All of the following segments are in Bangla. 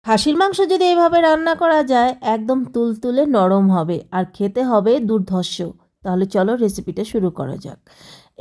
খাসির মাংস যদি এভাবে রান্না করা যায় একদম তুলতুলে নরম হবে আর খেতে হবে দুর্ধর্ষ। তাহলে চলো রেসিপিটা শুরু করা যাক।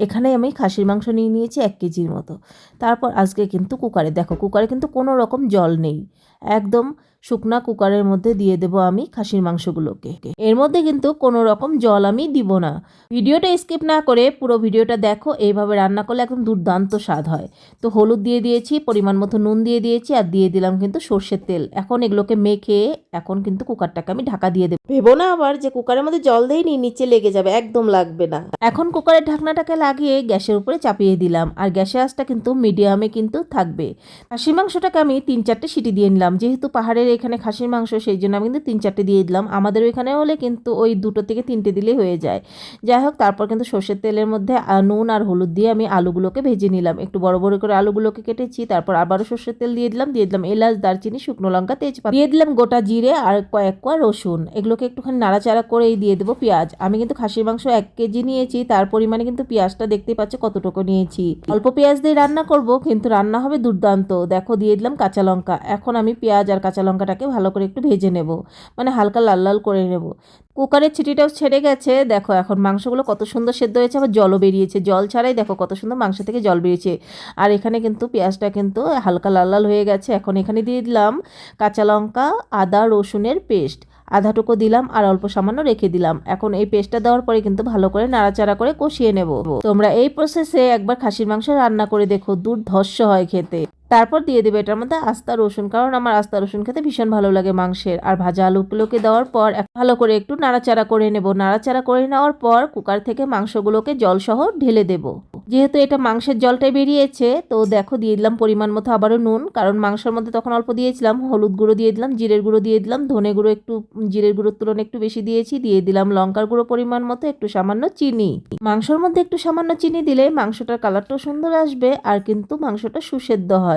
এখানে আমি খাসির মাংস নিয়ে নিয়েছি 1 কেজির মতো। তারপর আজকে কিন্তু কুকারে, দেখো কুকারে কিন্তু কোনো রকম জল নেই, একদম শুকনা কুকারের মধ্যে দিয়ে দেব আমি খাসির মাংসগুলোকে। এর মধ্যে কিন্তু কোনো রকম জল আমি দিব না। ভিডিওটা স্কিপ না করে পুরো ভিডিওটা দেখো, এইভাবে রান্না করলে একদম দুর্দান্ত স্বাদ হয়। তো হলুদ দিয়ে দিয়েছি, পরিমাণ মতো নুন দিয়ে দিয়েছি, আর দিয়ে দিলাম কিন্তু সর্ষের তেল। এখন এগুলোকে মেখে এখন কিন্তু কুকারটাকে আমি ঢাকা দিয়ে দেবো। ভেবো না আবার যে কুকারের মধ্যে জল দেইনি নিচে লেগে যাবে, একদম লাগবে না। এখন কুকারের ঢাকনাটাকে লাগিয়ে গ্যাসের উপরে চাপিয়ে দিলাম, আর গ্যাসের আঁচটা কিন্তু মিডিয়ামে কিন্তু থাকবে। খাসির মাংসটাকে আমি 3-4টে সিটি দিয়ে নিলাম, যেহেতু পাহাড়ের এখানে খাসির মাংস সেই জন্য আমি কিন্তু 3-4টে দিয়ে দিলাম। আমাদের ওইখানে হলে কিন্তু ওই 2 থেকে 3টে দিলে হয়ে যায়। যাই হোক, তারপর কিন্তু সর্ষের তেলের মধ্যে নুন আর হলুদ দিয়ে আমি আলুগুলোকে ভেজে নিলাম, একটু বড় বড় করে আলুগুলোকে কেটেছি। তারপর আবারও সর্ষের তেল দিয়ে দিলাম এলাচ, দারচিনি, শুকনো লঙ্কা, তেজপাতা, দিয়ে দিলাম গোটা জিরে আর কয়েক কোয়া রসুন। এগুলোকে একটুখানি নাড়াচাড়া করেই দিয়ে দেবো পেঁয়াজ। আমি কিন্তু খাসির মাংস 1 কেজি নিয়েছি, তার পরিমাণে কিন্তু পেঁয়াজটা দেখতেই পাচ্ছ কতটুকু নিয়েছি। অল্প পেঁয়াজ দিয়ে রান্না করব, কিন্তু রান্না হবে দুর্দান্ত। দেখো দিয়ে দিলাম কাঁচা লঙ্কা। এখন আমি পেঁয়াজ আর কাঁচা লঙ্কাটাকে ভালো করে একটু ভেজে নেব, মানে হালকা লাল লাল করে নেব। কুকারের ছিটিটাও ছেড়ে গেছে, দেখো এখন মাংসগুলো কত সুন্দর সেদ্ধ হয়েছে, আবার জলও বেরিয়েছে। জল ছাড়াই দেখো কত সুন্দর মাংস থেকে জল বেরিয়েছে। আর এখানে কিন্তু পেঁয়াজটা কিন্তু হালকা লাল লাল হয়ে গেছে। এখন এখানে দিয়ে দিলাম কাঁচা লঙ্কা, আদা রসুনের পেস্ট আধাটুকু দিলাম, আর অল্প সামান্য রেখে দিলাম। এখন এই পেস্টটা দেওয়ার পরে কিন্তু ভালো করে নাড়াচাড়া করে কষিয়ে নেব। তোমরা এই প্রসেসে একবার খাসির মাংস রান্না করে দেখো, দুর্ধর্ষ হয় খেতে। তারপর দিয়ে দেবে এটার মধ্যে আস্তা রসুন, কারণ আমার আস্তা রসুন খেতে ভীষণ ভালো লাগে মাংসের। আর ভাজা আলুগুলোকে দেওয়ার পর ভালো করে একটু নাড়াচাড়া করে নেব। নাড়াচাড়া করে নেওয়ার পর কুকার থেকে মাংসগুলোকে জলসহ ঢেলে দেব। যেহেতু এটা মাংসের জলটাই বেরিয়েছে, তো দেখো দিয়ে দিলাম পরিমাণ মতো আবারও নুন, কারণ মাংসের মধ্যে তখন অল্প দিয়েছিলাম। হলুদ গুঁড়ো দিয়ে দিলাম, জিরের গুঁড়ো দিয়ে দিলাম, ধনে গুঁড়ো একটু জিরের গুঁড়োর তুলনায় একটু বেশি দিয়েছি, দিয়ে দিলাম লঙ্কার গুঁড়ো পরিমাণ মতো, একটু সামান্য চিনি। মাংসের মধ্যে একটু সামান্য চিনি দিলে মাংসটার কালারটাও সুন্দর আসবে, আর কিন্তু মাংসটা সুসেদ্ধ হয়।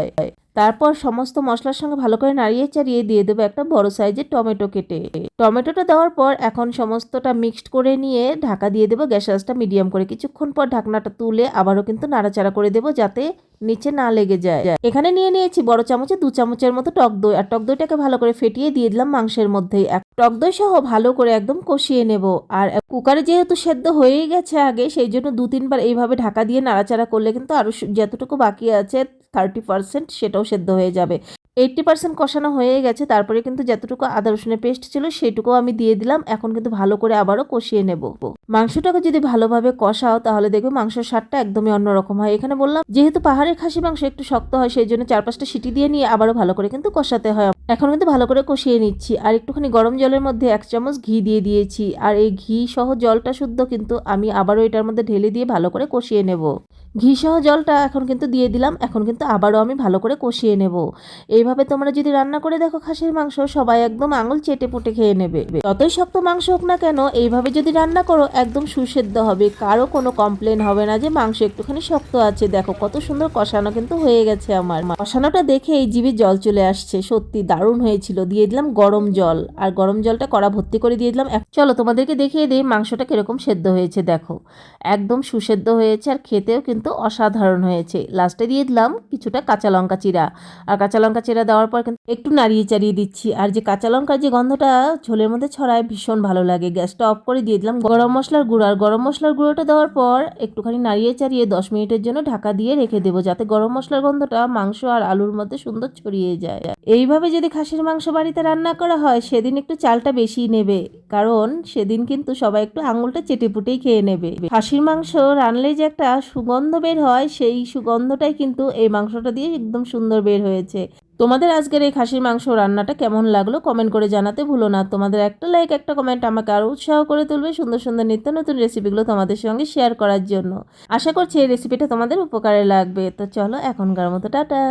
তারপর সমস্ত মশলার সঙ্গে ভালো করে নাড়িয়ে চাড়িয়ে দিয়ে দেবো একটা বড় সাইজের টমেটো কেটে। টমেটোটা দেওয়ার পর এখন সমস্তটা মিক্সড করে নিয়ে ঢাকা দিয়ে দেবো, গ্যাসের আঁচটা মিডিয়াম করে। কিছুক্ষণ পর ঢাকনাটা তুলে আবারও কিন্তু নাড়াচাড়া করে দেবো, যাতে নিচে না লেগে যায়। এখানে নিয়ে নিয়েছি বড় চামচে 2 চামচের মতো টক দই, আর টক দইটাকে ভালো করে ফেটিয়ে দিয়ে দিলাম মাংসের মধ্যেই। টক দই সহ ভালো করে একদম কষিয়ে নেব। আর কুকারে যেহেতু সেদ্ধ হয়েই গেছে আগে, সেই জন্য 2-3 বার এইভাবে ঢাকা দিয়ে নাড়াচাড়া করলে কিন্তু আরো যতটুকু বাকি আছে 30% সেটাও সেদ্ধ হয়ে যাবে। 80% কষানো হয়ে গেছে। তারপরে কিন্তু যতটুকু আদা রসুনের পেস্ট ছিল সেটুকুও আমি দিয়ে দিলাম। এখন কিন্তু ভালো করে আবারও কষিয়ে নেব। মাংসটাকে যদি ভালোভাবে কষাও তাহলে দেখবে মাংসের স্বাদটা একদমই অন্যরকম হয়। এখানে বললাম যেহেতু পাহাড়ের খাসি মাংস একটু শক্ত হয়, সেই জন্য 4-5টা সিটি দিয়ে নিয়ে আবারও ভালো করে কিন্তু কষাতে হয়। এখন কিন্তু ভালো করে কষিয়ে নিচ্ছি, আর একটুখানি গরম জলের মধ্যে 1 চামচ ঘি দিয়ে দিয়েছি, আর এই ঘি সহ জলটা শুদ্ধ কিন্তু আমি আবারও এটার মধ্যে ঢেলে দিয়ে ভালো করে কষিয়ে নেব। ঘি সহ জলটা এখন কিন্তু দিয়ে দিলাম, এখন কিন্তু আবারও আমি ভালো করে কষিয়ে নেব। এইভাবে তোমরা যদি রান্না করে দেখো খাসির মাংস, সবাই একদম আঙুল চেটে পুটে খেয়ে নেবে। যতই শক্ত মাংস হোক না কেন, এইভাবে যদি রান্না করো একদম সুসেদ্ধ হবে, কারো কোনো কমপ্লেন হবে না যে মাংস একটুখানি শক্ত আছে। দেখো কত সুন্দর কষানো কিন্তু হয়ে গেছে আমার। কষানোটা দেখে এই জিভে জল চলে আসছে, সত্যি দারুণ হয়েছিল। দিয়ে দিলাম গরম জল, আর গরম জলটা কড়া ভর্তি করে দিয়ে দিলাম। চলো তোমাদেরকে দেখিয়ে দিই মাংসটা কিরকম সেদ্ধ হয়েছে। দেখো একদম সুসেদ্ধ হয়েছে, আর খেতেও কিন্তু অসাধারণ হয়েছে। লাস্টে দিয়ে দিলাম কিছুটা কাঁচা লঙ্কা চিরা, আর কাঁচা লঙ্কা চিরা দেওয়ার পর কিন্তু একটু নাড়িয়ে চাড়িয়ে দিচ্ছি। আর যে কাঁচা লঙ্কার যে গন্ধটা ঝোলের মধ্যে ছড়ায় ভীষণ ভালো লাগে। গ্যাসটা অফ করে দিয়ে দিলাম গরম মশলার গুঁড়ো, আর গরম মশলার গুঁড়োটা দেওয়ার পর একটুখানি নাড়িয়ে চাড়িয়ে 10 মিনিটের জন্য ঢাকা দিয়ে রেখে দেবো, যাতে গরম মশলার গন্ধটা মাংস আর আলুর মধ্যে সুন্দর ছড়িয়ে যায়। এইভাবে যদি খাসির মাংস বাড়িতে রান্না করা হয় সেদিন একটু চালটা বেশি নেবে, কারণ সেদিন কিন্তু সবাই একটু আঙুলটা চেটেপুটেই খেয়ে নেবে। খাসির মাংস রানলে যে একটা সুগন্ধ বের হয়, সেই সুগন্ধটাই কিন্তু এই মাংসটা দিয়ে একদম সুন্দর বের হয়েছে। তোমাদের আজকের এই খাসির মাংস রান্নাটা কেমন লাগলো কমেন্ট করে জানাতে ভুলো না। তোমাদের একটা লাইক একটা কমেন্ট আমাকে আরো উৎসাহ করে তুলবে সুন্দর সুন্দর নিত্য নতুন রেসিপিগুলো তোমাদের সঙ্গে শেয়ার করার জন্য। আশা করছি এই রেসিপিটা তোমাদের উপকারে লাগবে। তো চলো এখনকার মতো টাটা।